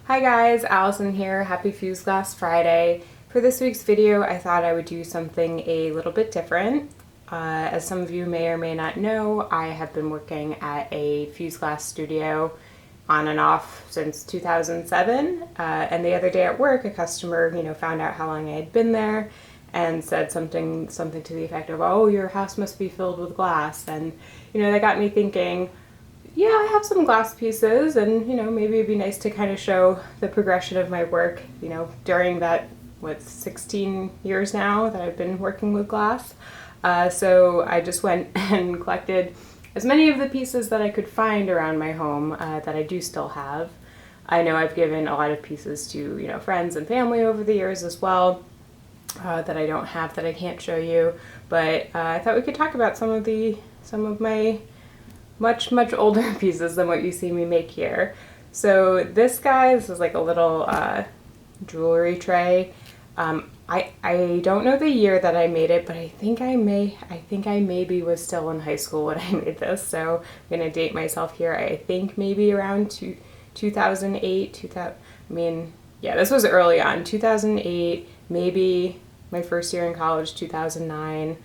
Hi guys, Allison here. Happy Fuse Glass Friday. For this week's video, I thought I would do something a little bit different. As some of you may or may not know, I have been working at a fuse glass studio on and off since 2007. And the other day at work, a customer, found out how long I had been there and said something to the effect of, "Oh, your house must be filled with glass." And that got me thinking, yeah, I have some glass pieces, and maybe it'd be nice to kind of show the progression of my work, during that 16 years now that I've been working with glass. So I just went and collected as many of the pieces that I could find around my home that I do still have. I know I've given a lot of pieces to friends and family over the years as well that I don't have, that I can't show you, but I thought we could talk about some of my much older pieces than what you see me make here. So this is like a little jewelry tray. I don't know the year that I made it, but I think I maybe was still in high school when I made this, so I'm gonna date myself here. I think maybe around 2008, this was early on, 2008, maybe my first year in college, 2009,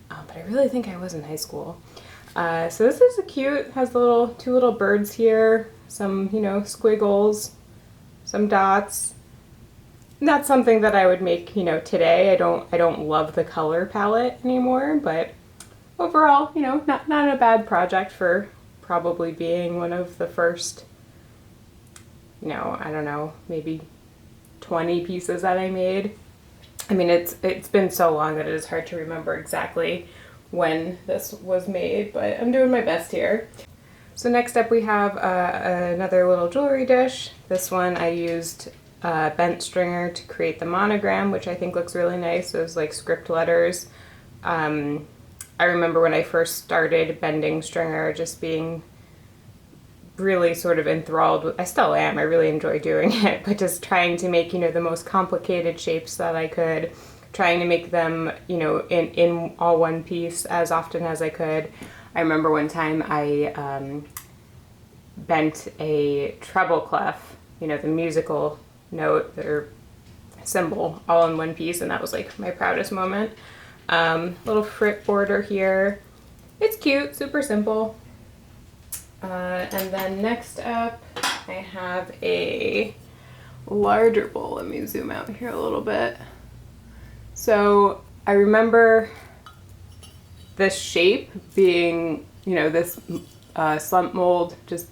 but I really think I was in high school. So this is cute, has the two little birds here, some, squiggles, some dots. Not something that I would make, today. I don't love the color palette anymore, but overall, not a bad project for probably being one of the first, I don't know, maybe 20 pieces that I made. I mean, it's been so long that it is hard to remember exactly when this was made, but I'm doing my best here. So next up we have another little jewelry dish. This one I used bent stringer to create the monogram, which I think looks really nice. Those like script letters. I remember when I first started bending stringer just being really sort of enthralled with, I still am, I really enjoy doing it, but just trying to make, the most complicated shapes that I could, trying to make them, in all one piece as often as I could. I remember one time I bent a treble clef, the musical note or symbol, all in one piece, and that was like my proudest moment. Little frit border here. It's cute, super simple. And then next up, I have a larger bowl. Let me zoom out here a little bit. So I remember this shape being, this slump mold, just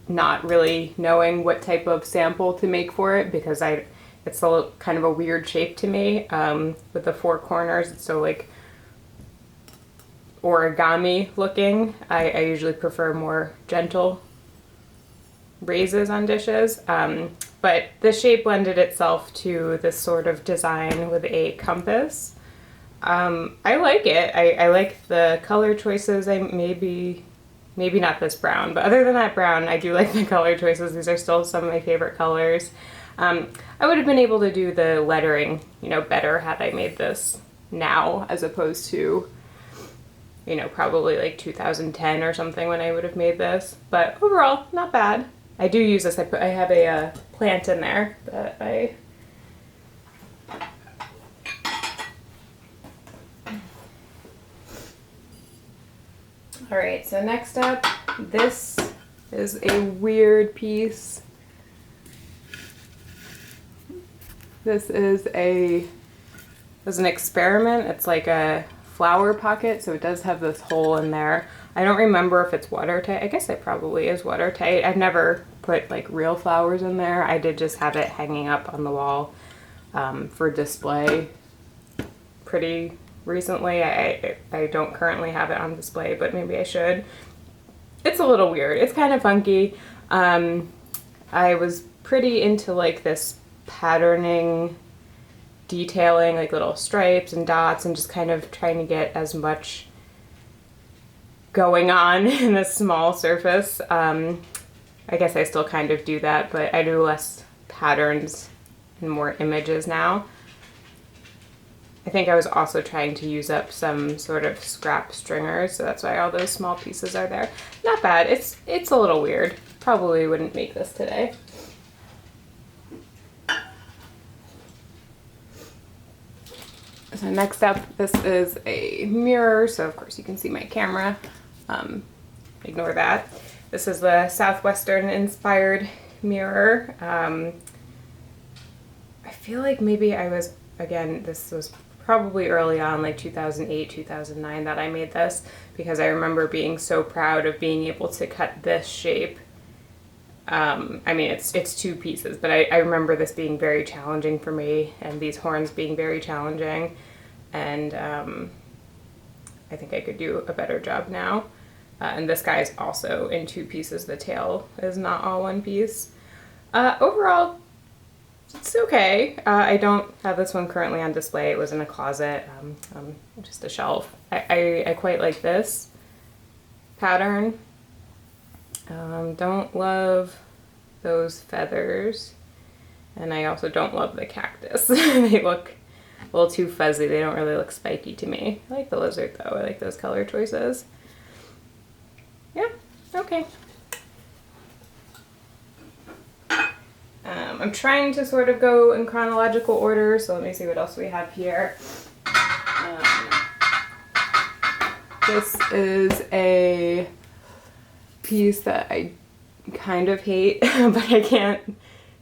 not really knowing what type of sample to make for it because it's kind of a weird shape to me with the four corners. It's so like origami looking. I usually prefer more gentle raises on dishes. But the shape lended itself to this sort of design with a compass. I like it. I like the color choices. Maybe not this brown, but other than that brown, I do like the color choices. These are still some of my favorite colors. I would have been able to do the lettering, better had I made this now as opposed to, probably like 2010 or something when I would have made this. But overall, not bad. I do use this. I have a plant in there that I... All right, so next up, this is a weird piece. This is an experiment. It's like a flower pocket, so it does have this hole in there. I don't remember if it's watertight. I guess it probably is watertight. I've never put like real flowers in there. I did just have it hanging up on the wall for display pretty recently. I don't currently have it on display, but maybe I should. It's a little weird. It's kind of funky. I was pretty into like this patterning, detailing, like little stripes and dots, and just kind of trying to get as much going on in a small surface. I guess I still kind of do that, but I do less patterns and more images now. I think I was also trying to use up some sort of scrap stringers, so that's why all those small pieces are there. Not bad. It's a little weird. Probably wouldn't make this today. So next up, this is a mirror, so of course you can see my camera. Ignore that. This is the Southwestern inspired mirror. I feel like maybe I was, again, this was probably early on, like 2008, 2009 that I made this, because I remember being so proud of being able to cut this shape. I mean, it's two pieces, but I remember this being very challenging for me, and these horns being very challenging, and I think I could do a better job now. And this guy is also in two pieces. The tail is not all one piece. Overall, it's okay. I don't have this one currently on display. It was in a closet, just a shelf. I quite like this pattern. Don't love those feathers, and I also don't love the cactus. They look a little too fuzzy. They don't really look spiky to me. I like the lizard though. I like those color choices. Yeah, okay. I'm trying to sort of go in chronological order, so let me see what else we have here. This is a piece that I kind of hate, but I can't,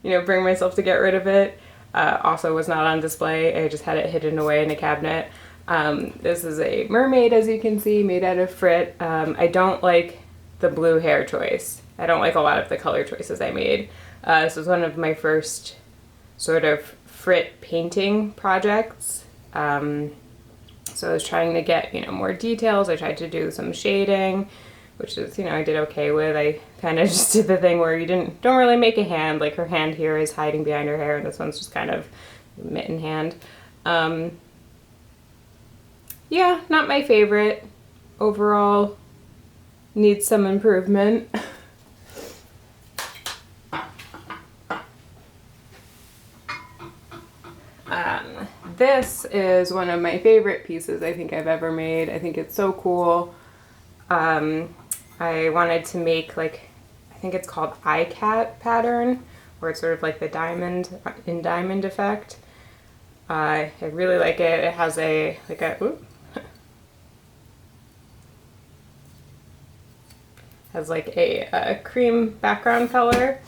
bring myself to get rid of it. Also was not on display. I just had it hidden away in a cabinet. This is a mermaid, as you can see, made out of frit. I don't like the blue hair choice. I don't like a lot of the color choices I made. This was one of my first sort of frit painting projects. So I was trying to get, more details. I tried to do some shading, which is, I did okay with. I kind of just did the thing where you don't really make a hand. Like her hand here is hiding behind her hair, and this one's just kind of mitten hand. Yeah, not my favorite. Overall, needs some improvement. This is one of my favorite pieces I think I've ever made. I think it's so cool. I wanted to make I think it's called iCat pattern, where it's sort of like the diamond effect. I really like it. It has a cream background color,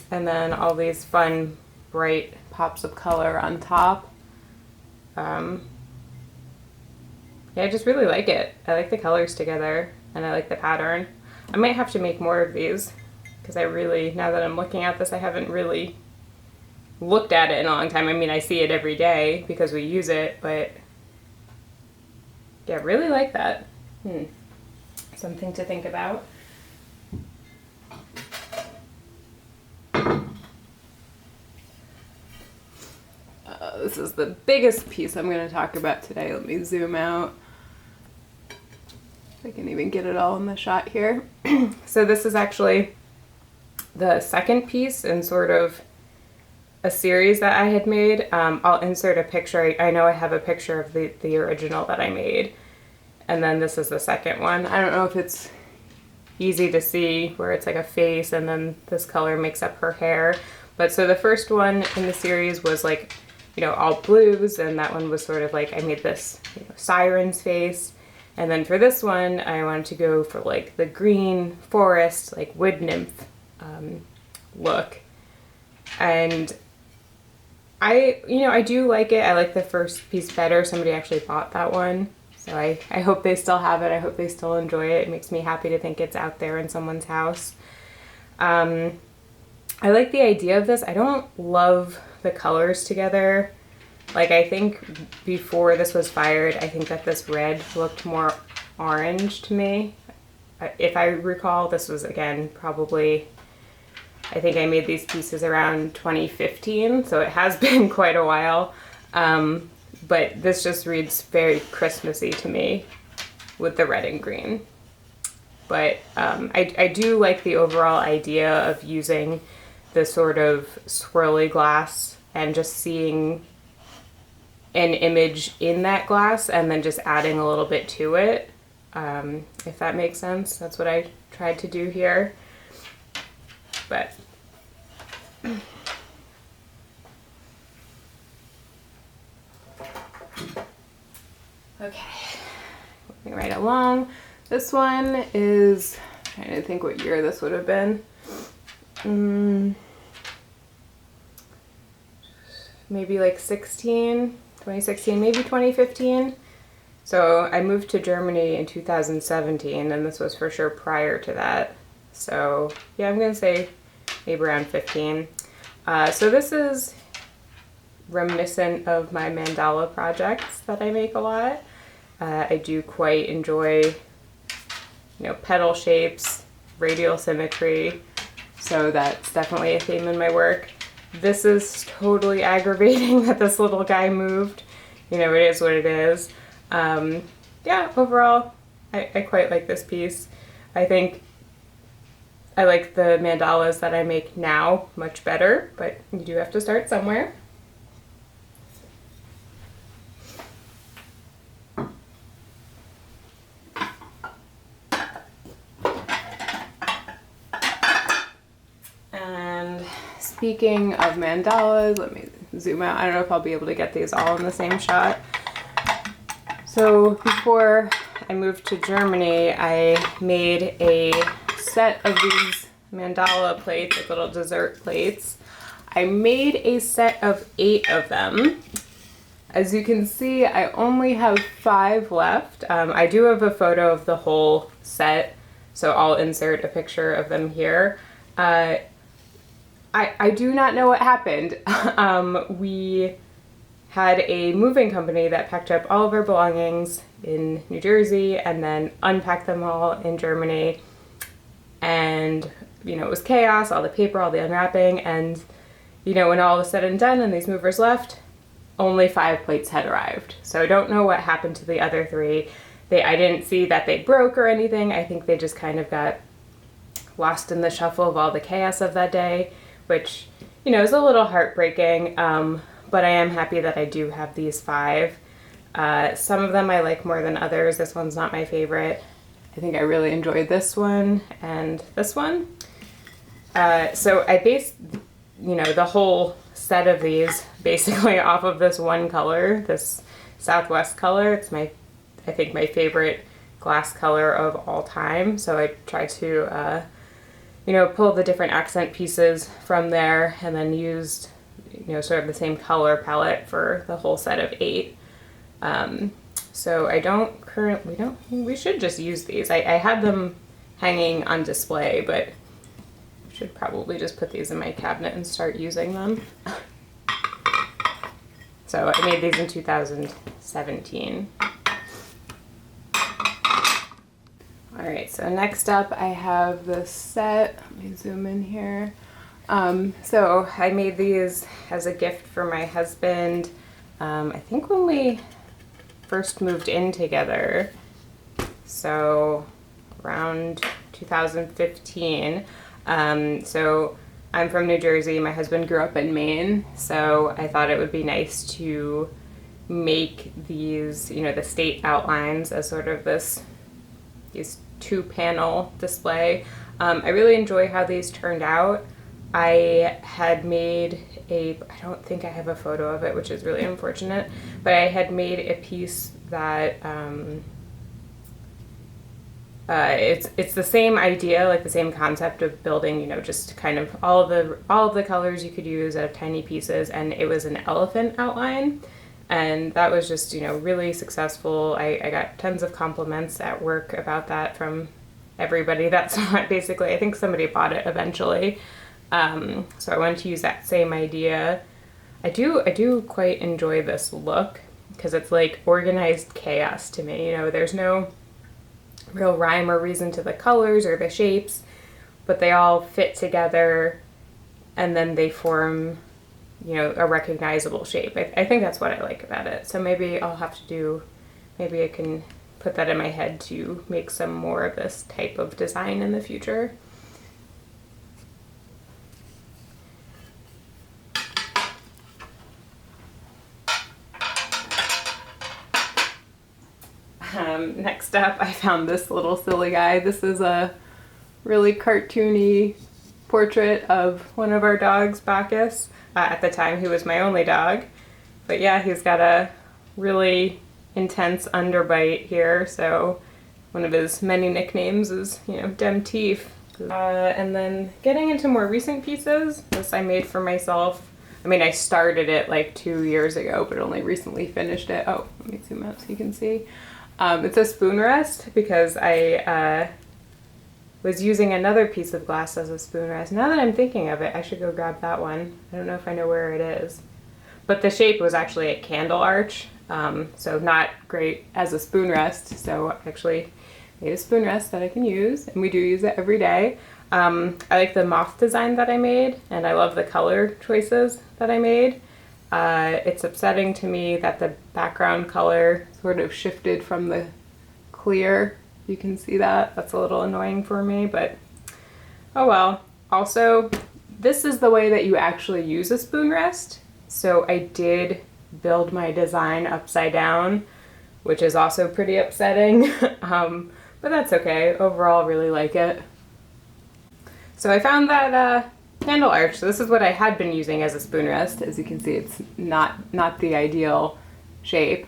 and then all these fun bright pops of color on top. Yeah, I just really like it. I like the colors together, and I like the pattern. I might have to make more of these, because now that I'm looking at this, I haven't really looked at it in a long time. I mean, I see it every day because we use it, but yeah, really like that. Something to think about. This is the biggest piece I'm going to talk about today. Let me zoom out. If I can even get it all in the shot here. So this is actually the second piece in sort of a series that I had made. I'll insert a picture. I know I have a picture of the original that I made. And then this is the second one. I don't know if it's easy to see, where it's like a face and then this color makes up her hair. But so the first one in the series was all blues, and that one was sort of I made this siren's face. And then for this one, I wanted to go for the green forest, wood nymph look. And I do like it. I like the first piece better. Somebody actually bought that one. So I hope they still have it. I hope they still enjoy it. It makes me happy to think it's out there in someone's house. I like the idea of this. I don't love the colors together. I think before this was fired, I think that this red looked more orange to me. If I recall, this was, again, probably, I think I made these pieces around 2015, so it has been quite a while. But this just reads very Christmassy to me with the red and green. But I do like the overall idea of using the sort of swirly glass and just seeing an image in that glass and then just adding a little bit to it, if that makes sense. That's what I tried to do here. But Okay, moving right along. This one is, I'm trying to think what year this would have been. Maybe like 2016, maybe 2015. So I moved to Germany in 2017, and this was for sure prior to that. So yeah, I'm gonna say maybe around 15. So this is reminiscent of my mandala projects that I make a lot. I do quite enjoy, you know, petal shapes, radial symmetry, so that's definitely a theme in my work. This is totally aggravating that this little guy moved. You know, it is what it is. Yeah, overall, I quite like this piece. I think I like the mandalas that I make now much better, but you do have to start somewhere. And speaking of mandalas, let me zoom out. I don't know if I'll be able to get these all in the same shot. So before I moved to Germany, I made a set of these mandala plates, like little dessert plates. I made a set of 8 of them. As you can see, I only have 5 left. I do have a photo of the whole set, so I'll insert a picture of them here. I do not know what happened. We had a moving company that packed up all of our belongings in New Jersey and then unpacked them all in Germany. And, you know, it was chaos, all the paper, all the unwrapping, and, you know, when all was said and done and these movers left, only 5 plates had arrived. So I don't know what happened to the other 3. I didn't see that they broke or anything. I think they just kind of got lost in the shuffle of all the chaos of that day, which, you know, is a little heartbreaking. But I am happy that I do have these 5. Some of them I like more than others. This one's not my favorite. I think I really enjoyed this one and this one. So I based, you know, the whole set of these basically off of this one color, this Southwest color. It's I think my favorite glass color of all time. So I try to, you know, pull the different accent pieces from there and then used, you know, sort of the same color palette for the whole set of 8. So we should just use these. I had them hanging on display, but I should probably just put these in my cabinet and start using them. So I made these in 2017. All right, so next up I have this set. Let me zoom in here. So I made these as a gift for my husband, I think when we first moved in together, so around 2015. So I'm from New Jersey, my husband grew up in Maine, so I thought it would be nice to make these, you know, the state outlines as sort of these 2-panel display. I really enjoy how these turned out. I had made I don't think I have a photo of it, which is really unfortunate, but I had made a piece that it's the same idea, like the same concept of building, you know, just kind of all of the colors you could use out of tiny pieces, and it was an elephant outline, and that was just, you know, really successful. I got tons of compliments at work about that from everybody that saw it. Basically, I think somebody bought it eventually. So I wanted to use that same idea. I do quite enjoy this look because it's like organized chaos to me. You know, there's no real rhyme or reason to the colors or the shapes, but they all fit together and then they form, you know, a recognizable shape. I think that's what I like about it. So maybe I can put that in my head to make some more of this type of design in the future. Next up, I found this little silly guy. This is a really cartoony portrait of one of our dogs, Bacchus. At the time, he was my only dog. But yeah, he's got a really intense underbite here, so one of his many nicknames is, you know, Dem Teeth. And then getting into more recent pieces, this I made for myself. I mean, I started it like 2 years ago, but only recently finished it. Oh, let me zoom out so you can see. It's a spoon rest because I was using another piece of glass as a spoon rest. Now that I'm thinking of it, I should go grab that one. I don't know if I know where it is. But the shape was actually a candle arch, so not great as a spoon rest. So I actually made a spoon rest that I can use, and we do use it every day. I like the moth design that I made, and I love the color choices that I made. It's upsetting to me that the background color sort of shifted from the clear. You can see that. That's a little annoying for me, but oh well. Also, this is the way that you actually use a spoon rest. So I did build my design upside down, which is also pretty upsetting, but that's okay. Overall, really like it. So I found that candle arch. So this is what I had been using as a spoon rest. As you can see, it's not the ideal shape.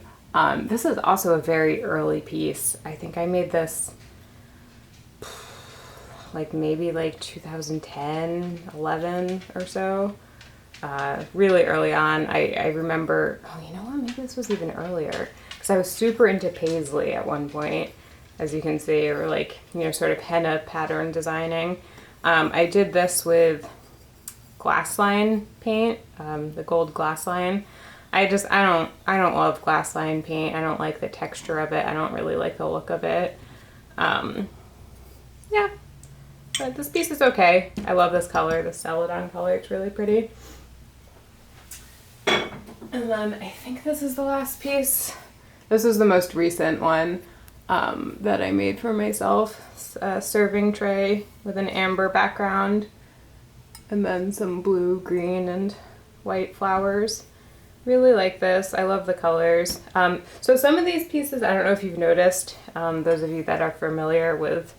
This is also a very early piece. I think I made this like maybe like 2010, 11 or so. Really early on. I remember, oh, you know what, maybe this was even earlier, because I was super into paisley at one point, as you can see, or like, you know, sort of henna pattern designing. I did this with glass line paint, the gold glass line. I don't love glass line paint. I don't like the texture of it. I don't really like the look of it. Yeah, but this piece is okay. I love this color, the celadon color. It's really pretty. And then I think this is the last piece. This is the most recent one that I made for myself. It's a serving tray with an amber background and then some blue, green, and white flowers. Really like this. I love the colors. So some of these pieces, I don't know if you've noticed, those of you that are familiar with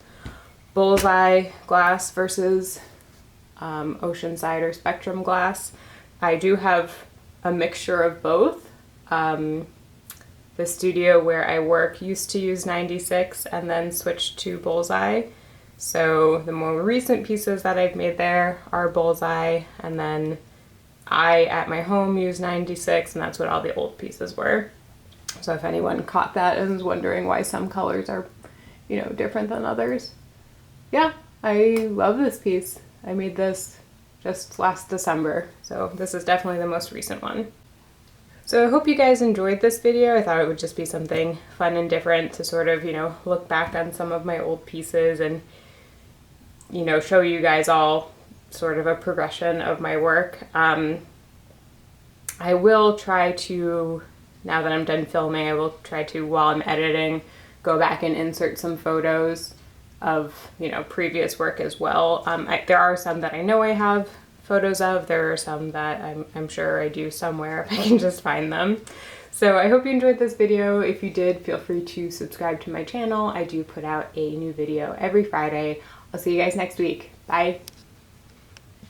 bullseye glass versus oceanside or spectrum glass, I do have a mixture of both. The studio where I work used to use 96 and then switched to bullseye. So the more recent pieces that I've made there are bullseye, and then I at my home use 96, and that's what all the old pieces were. So if anyone caught that and is wondering why some colors are, you know, different than others. Yeah, I love this piece. I made this just last December, so this is definitely the most recent one. So I hope you guys enjoyed this video. I thought it would just be something fun and different to sort of, you know, look back on some of my old pieces and, you know, show you guys all sort of a progression of my work. I will try to, now that I'm done filming, I will try to, while I'm editing, go back and insert some photos of, you know, previous work as well. There are some that I know I have photos of. There are some that I'm sure I do somewhere if I can just find them. So I hope you enjoyed this video. If you did, feel free to subscribe to my channel. I do put out a new video every Friday. I'll see you guys next week. Bye.